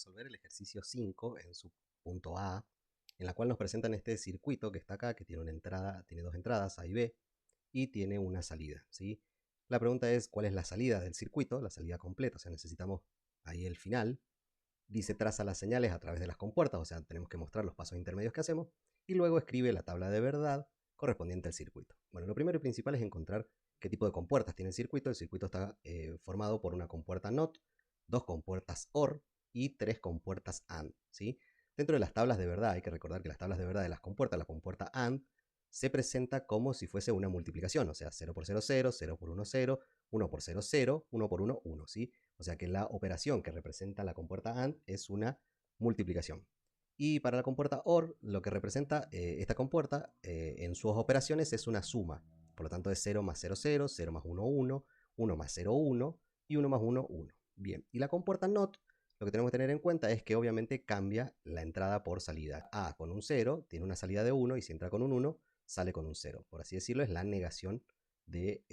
resolver el ejercicio 5 en su punto A, en la cual nos presentan este circuito que está acá, que tiene una entrada, tiene dos entradas, A y B, y tiene una salida, ¿sí? La pregunta es, ¿cuál es la salida del circuito? La salida completa, o sea, necesitamos ahí el final. Dice, traza las señales a través de las compuertas, o sea, tenemos que mostrar los pasos intermedios que hacemos, y luego escribe la tabla de verdad correspondiente al circuito. Bueno, lo primero y principal es encontrar qué tipo de compuertas tiene el circuito. El circuito está formado por una compuerta NOT, dos compuertas OR y tres compuertas AND, ¿sí? Dentro de las tablas de verdad, hay que recordar que las tablas de verdad de las compuertas, la compuerta AND, se presenta como si fuese una multiplicación, o sea, 0 por 0, 0, 0 por 1, 0, 1 por 0, 0, 1 por 1, 1, ¿sí? O sea que la operación que representa la compuerta AND es una multiplicación. Y para la compuerta OR, lo que representa esta compuerta en sus operaciones es una suma. Por lo tanto es 0 más 0, 0, 0 más 1, 1, 1 más 0, 1 y 1 más 1, 1. Bien, y la compuerta NOT, lo que tenemos que tener en cuenta es que obviamente cambia la entrada por salida. A con un 0 tiene una salida de 1 y si entra con un 1 sale con un 0. Por así decirlo, es la negación de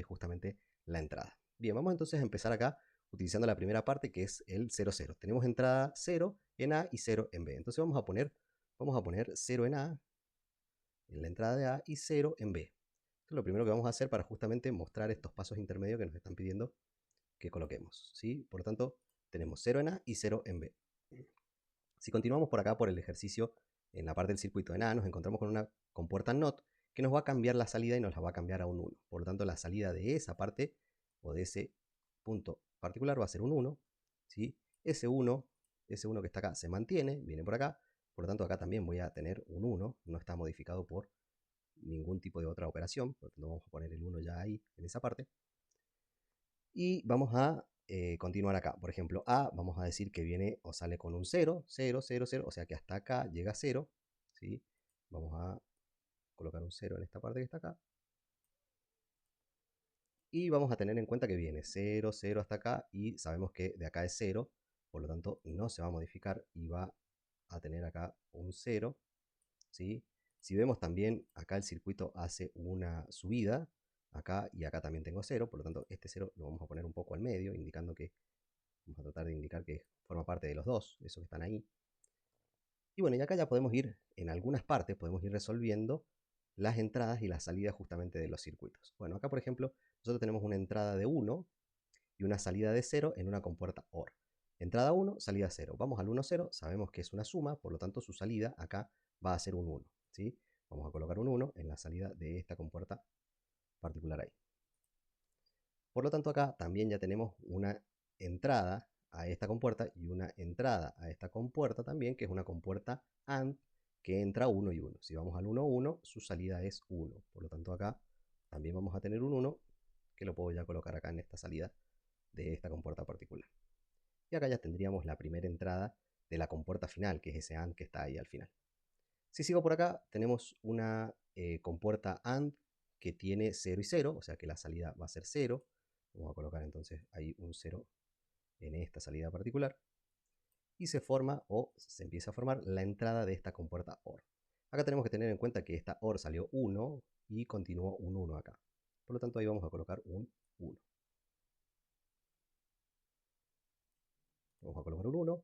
justamente la entrada. Bien, vamos entonces a empezar acá utilizando la primera parte que es el 0, 0. Tenemos entrada 0 en A y 0 en B. Entonces vamos a poner 0 en A, en la entrada de A, y 0 en B. Esto es lo primero que vamos a hacer para justamente mostrar estos pasos intermedios que nos están pidiendo que coloquemos, ¿sí? Por lo tanto, tenemos 0 en A y 0 en B. Si continuamos por acá por el ejercicio, en la parte del circuito en A, nos encontramos con una compuerta NOT que nos va a cambiar la salida y nos la va a cambiar a un 1. Por lo tanto, la salida de esa parte o de ese punto particular va a ser un 1, ¿sí? Ese 1 que está acá se mantiene, viene por acá. Por lo tanto, acá también voy a tener un 1, no está modificado por ningún tipo de otra operación. Por lo tanto, vamos a poner el 1 ya ahí, en esa parte. Y vamos a continuar acá. Por ejemplo, A, vamos a decir que viene o sale con un 0, 0, 0, 0, o sea que hasta acá llega 0, ¿sí? Vamos a colocar un 0 en esta parte que está acá. Y vamos a tener en cuenta que viene 0, 0 hasta acá y sabemos que de acá es 0, por lo tanto no se va a modificar y va a tener acá un 0, ¿sí? Si vemos también acá el circuito hace una subida, acá y acá también tengo 0, por lo tanto este 0 lo vamos a poner un poco al medio, indicando que vamos a tratar de indicar que forma parte de los dos, esos que están ahí. Y bueno, y acá ya podemos ir, en algunas partes, podemos ir resolviendo las entradas y las salidas justamente de los circuitos. Bueno, acá por ejemplo, nosotros tenemos una entrada de 1 y una salida de 0 en una compuerta OR. Entrada 1, salida 0. Vamos al 1, 0, sabemos que es una suma, por lo tanto su salida acá va a ser un 1, ¿sí? Vamos a colocar un 1 en la salida de esta compuerta particular ahí. Por lo tanto acá también ya tenemos una entrada a esta compuerta y una entrada a esta compuerta también, que es una compuerta AND que entra 1 y 1. Si vamos al 1, 1, su salida es 1. Por lo tanto acá también vamos a tener un 1 que lo puedo ya colocar acá en esta salida de esta compuerta particular. Y acá ya tendríamos la primera entrada de la compuerta final, que es ese AND que está ahí al final. Si sigo por acá, tenemos una compuerta AND que tiene 0 y 0, o sea que la salida va a ser 0. Vamos a colocar entonces ahí un 0 en esta salida particular. Y se forma o se empieza a formar la entrada de esta compuerta OR. Acá tenemos que tener en cuenta que esta OR salió 1 y continuó un 1 acá. Por lo tanto ahí vamos a colocar un 1. Vamos a colocar un 1.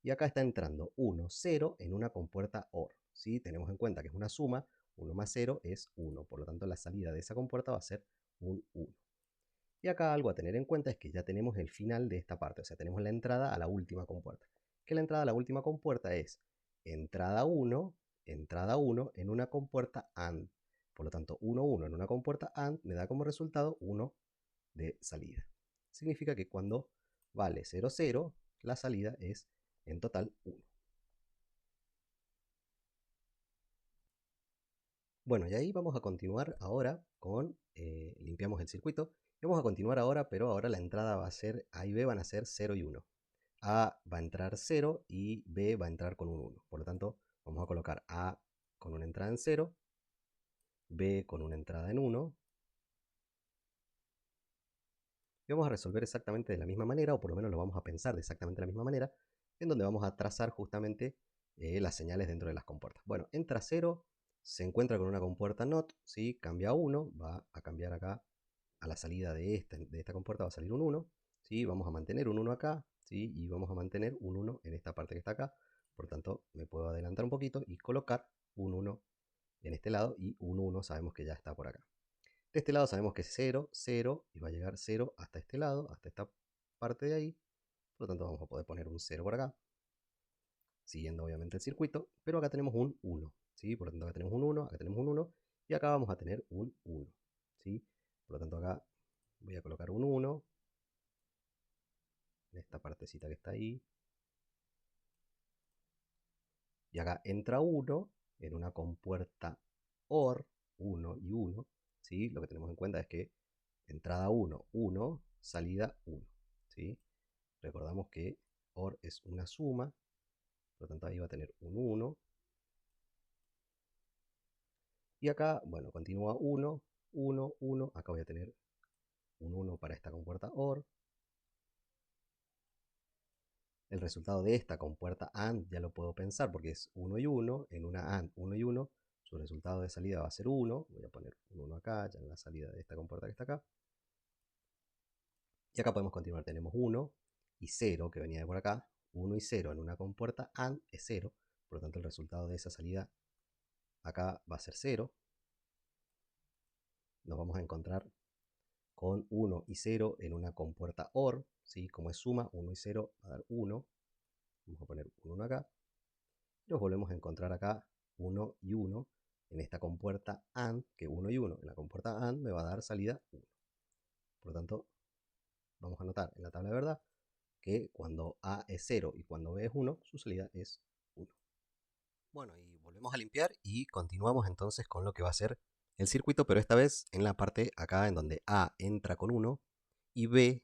Y acá está entrando 1, 0 en una compuerta OR. ¿Sí? Tenemos en cuenta que es una suma, 1 más 0 es 1. Por lo tanto la salida de esa compuerta va a ser un 1. Y acá algo a tener en cuenta es que ya tenemos el final de esta parte, o sea, tenemos la entrada a la última compuerta. Que la entrada a la última compuerta es entrada 1 en una compuerta AND. Por lo tanto, 1, 1 en una compuerta AND me da como resultado 1 de salida. Significa que cuando vale 0, 0, la salida es en total 1. Bueno, y ahí vamos a continuar ahora con, limpiamos el circuito, y vamos a continuar ahora, pero ahora la entrada va a ser, A y B van a ser 0 y 1. A va a entrar 0 y B va a entrar con un 1. Por lo tanto, vamos a colocar A con una entrada en 0, B con una entrada en 1. Y vamos a resolver exactamente de la misma manera, o por lo menos lo vamos a pensar de exactamente la misma manera, en donde vamos a trazar justamente las señales dentro de las compuertas. Bueno, entra 0, se encuentra con una compuerta NOT, ¿sí? Cambia a 1, va a cambiar acá a la salida de esta compuerta, va a salir un 1, ¿sí? Vamos a mantener un 1 acá, ¿sí? Y vamos a mantener un 1 en esta parte que está acá. Por tanto, me puedo adelantar un poquito y colocar un 1 en este lado y un 1 sabemos que ya está por acá. De este lado sabemos que es 0, 0 y va a llegar 0 hasta este lado, hasta esta parte de ahí. Por lo tanto, vamos a poder poner un 0 por acá, siguiendo obviamente el circuito, pero acá tenemos un 1, ¿sí? Por lo tanto, acá tenemos un 1, acá tenemos un 1 y acá vamos a tener un 1, ¿sí? Por lo tanto, acá voy a colocar un 1 en esta partecita que está ahí. Y acá entra 1 en una compuerta OR, 1 y 1, ¿sí? Lo que tenemos en cuenta es que entrada 1, 1, salida 1, ¿sí? Recordamos que OR es una suma, por lo tanto ahí va a tener un 1. Y acá, bueno, continúa 1, 1, 1, acá voy a tener un 1 para esta compuerta OR. El resultado de esta compuerta AND ya lo puedo pensar porque es 1 y 1, en una AND 1 y 1, su resultado de salida va a ser 1, voy a poner un 1 acá, ya en la salida de esta compuerta que está acá. Y acá podemos continuar, tenemos 1 y 0 que venía de por acá, 1 y 0 en una compuerta AND es 0, por lo tanto el resultado de esa salida acá va a ser 0. Nos vamos a encontrar con 1 y 0 en una compuerta OR, ¿sí? Como es suma, 1 y 0 va a dar 1, vamos a poner un 1 acá. Nos volvemos a encontrar acá 1 y 1 en esta compuerta AND, que 1 y 1 en la compuerta AND me va a dar salida 1. Por lo tanto, vamos a anotar en la tabla de verdad que cuando A es 0 y cuando B es 1, su salida es 1. Bueno, y volvemos a limpiar y continuamos entonces con lo que va a ser el circuito, pero esta vez en la parte acá en donde A entra con 1 y B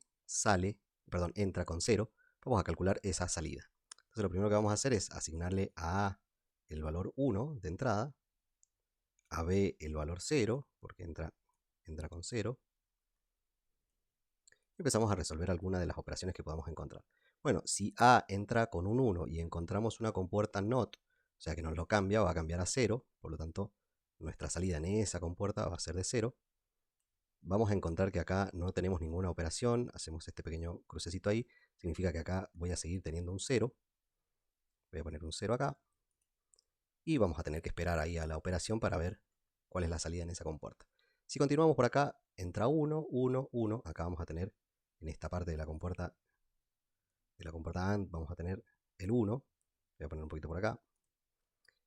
entra con 0, vamos a calcular esa salida. Entonces lo primero que vamos a hacer es asignarle a A el valor 1 de entrada, a B el valor 0, porque entra con 0, y empezamos a resolver algunas de las operaciones que podamos encontrar. Bueno, si A entra con un 1 y encontramos una compuerta NOT, o sea que nos lo cambia, va a cambiar a 0, por lo tanto nuestra salida en esa compuerta va a ser de 0. Vamos a encontrar que acá no tenemos ninguna operación, hacemos este pequeño crucecito ahí, significa que acá voy a seguir teniendo un 0, voy a poner un 0 acá, y vamos a tener que esperar ahí a la operación para ver cuál es la salida en esa compuerta. Si continuamos por acá, entra 1, 1, 1, acá vamos a tener en esta parte de la compuerta AND, vamos a tener el 1, voy a poner un poquito por acá.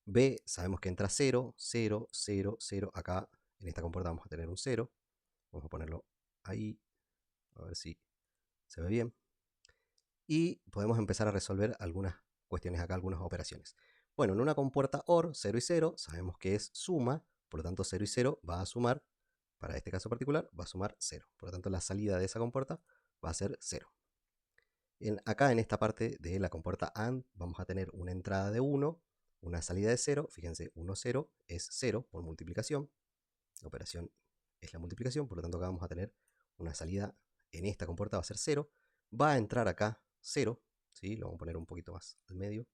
B, sabemos que entra 0, 0, 0, 0, acá en esta compuerta vamos a tener un 0, vamos a ponerlo ahí, a ver si se ve bien. Y podemos empezar a resolver algunas cuestiones acá, algunas operaciones. Bueno, en una compuerta OR, 0 y 0, sabemos que es suma, por lo tanto 0 y 0 va a sumar, para este caso particular, va a sumar 0. Por lo tanto, la salida de esa compuerta va a ser 0. Acá en esta parte de la compuerta AND vamos a tener una entrada de 1, una salida de 0. Fíjense, 1, 0 es 0 por multiplicación. La operación es la multiplicación, por lo tanto acá vamos a tener una salida en esta compuerta va a ser 0. Va a entrar acá 0, ¿sí? Lo vamos a poner un poquito más al medio,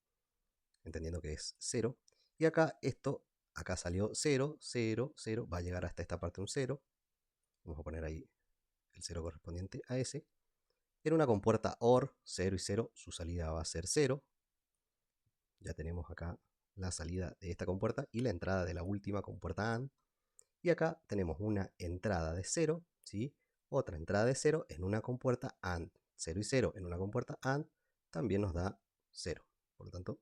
entendiendo que es 0. Y acá acá salió 0, 0, 0, va a llegar hasta esta parte un 0. Vamos a poner ahí el 0 correspondiente a ese. En una compuerta OR, 0 y 0, su salida va a ser 0. Ya tenemos acá la salida de esta compuerta y la entrada de la última compuerta AND. Y acá tenemos una entrada de 0, ¿sí? Otra entrada de 0 en una compuerta AND. 0 y 0 en una compuerta AND también nos da 0. Por lo tanto,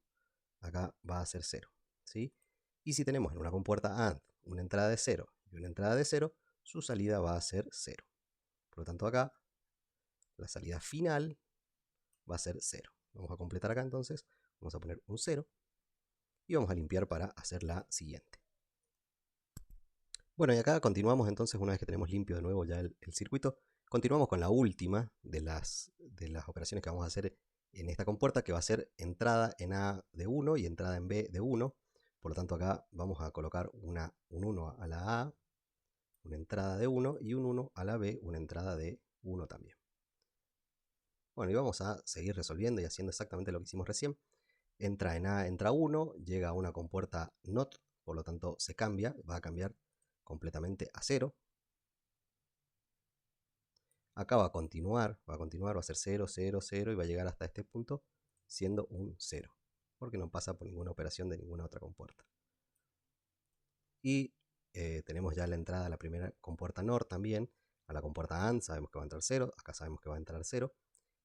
acá va a ser 0, ¿sí? Y si tenemos en una compuerta AND una entrada de 0 y una entrada de 0, su salida va a ser 0. Por lo tanto, acá la salida final va a ser 0. Vamos a completar acá entonces, vamos a poner un 0 y vamos a limpiar para hacer la siguiente. Bueno, y acá continuamos entonces, una vez que tenemos limpio de nuevo ya el circuito, continuamos con la última de las operaciones que vamos a hacer en esta compuerta, que va a ser entrada en A de 1 y entrada en B de 1. Por lo tanto, acá vamos a colocar un 1 a la A, una entrada de 1, y un 1 a la B, una entrada de 1 también. Bueno, y vamos a seguir resolviendo y haciendo exactamente lo que hicimos recién. Entra en A, entra 1, llega a una compuerta NOT, por lo tanto se cambia, va a cambiar completamente a 0. Acá va a continuar, va a ser 0, 0, 0 y va a llegar hasta este punto siendo un 0, porque no pasa por ninguna operación de ninguna otra compuerta. Y tenemos ya la entrada a la primera compuerta NOR también, a la compuerta AND sabemos que va a entrar 0, acá sabemos que va a entrar 0,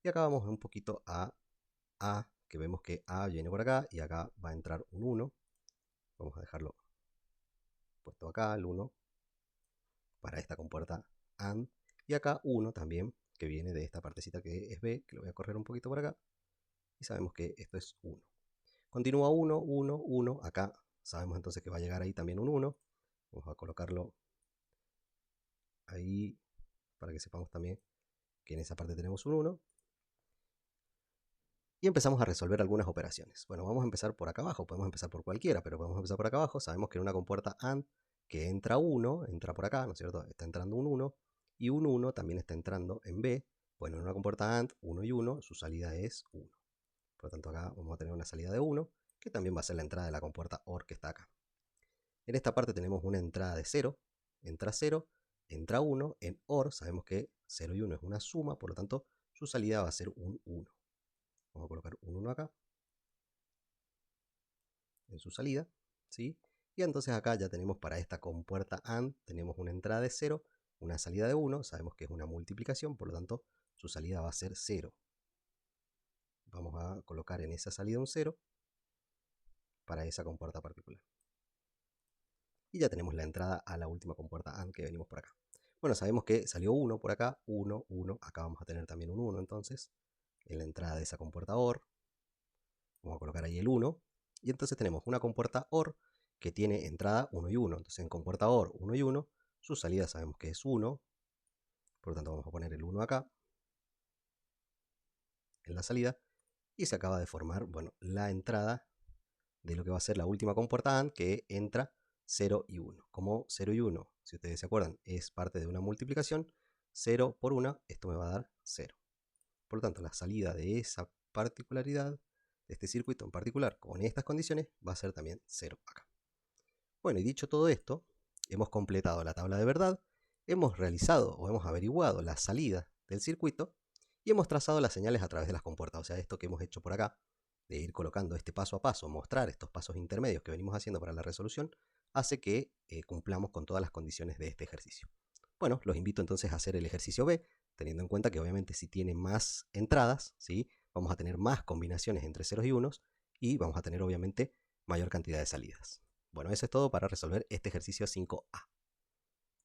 y acá vamos un poquito a A, que vemos que A viene por acá y acá va a entrar un 1. Vamos a dejarlo puesto acá, el 1, para esta compuerta AND. Y acá 1 también, que viene de esta partecita que es B, que lo voy a correr un poquito por acá. Y sabemos que esto es 1. Continúa 1, 1, 1. Acá sabemos entonces que va a llegar ahí también un 1. Vamos a colocarlo ahí para que sepamos también que en esa parte tenemos un 1. Y empezamos a resolver algunas operaciones. Bueno, vamos a empezar por acá abajo. Podemos empezar por cualquiera, pero podemos empezar por acá abajo. Sabemos que en una compuerta AND que entra 1, entra por acá, ¿no es cierto? Está entrando un 1. Y un 1 también está entrando en B. Bueno, en una compuerta AND, 1 y 1, su salida es 1. Por lo tanto, acá vamos a tener una salida de 1, que también va a ser la entrada de la compuerta OR que está acá. En esta parte tenemos una entrada de 0. Entra 0, entra 1. En OR sabemos que 0 y 1 es una suma, por lo tanto, su salida va a ser un 1. Vamos a colocar un 1 acá, en su salida, ¿sí? Y entonces acá ya tenemos para esta compuerta AND, tenemos una entrada de 0, una salida de 1, sabemos que es una multiplicación, por lo tanto, su salida va a ser 0. Vamos a colocar en esa salida un 0 para esa compuerta particular. Y ya tenemos la entrada a la última compuerta AND que venimos por acá. Bueno, sabemos que salió 1 por acá, 1, 1, acá vamos a tener también un 1 entonces, en la entrada de esa compuerta OR. Vamos a colocar ahí el 1, y entonces tenemos una compuerta OR que tiene entrada 1 y 1. Entonces en compuerta OR 1 y 1, su salida sabemos que es 1, por lo tanto vamos a poner el 1 acá, en la salida, y se acaba de formar, bueno, la entrada de lo que va a ser la última compuerta AND, que entra 0 y 1. Como 0 y 1, si ustedes se acuerdan, es parte de una multiplicación, 0 por 1, esto me va a dar 0. Por lo tanto, la salida de esa particularidad, de este circuito en particular, con estas condiciones, va a ser también 0 acá. Bueno, y dicho todo esto, hemos completado la tabla de verdad, hemos realizado o hemos averiguado la salida del circuito y hemos trazado las señales a través de las compuertas. O sea, esto que hemos hecho por acá, de ir colocando este paso a paso, mostrar estos pasos intermedios que venimos haciendo para la resolución, hace que cumplamos con todas las condiciones de este ejercicio. Bueno, los invito entonces a hacer el ejercicio B, teniendo en cuenta que obviamente si tiene más entradas, ¿sí? Vamos a tener más combinaciones entre ceros y unos y vamos a tener obviamente mayor cantidad de salidas. Bueno, eso es todo para resolver este ejercicio 5A.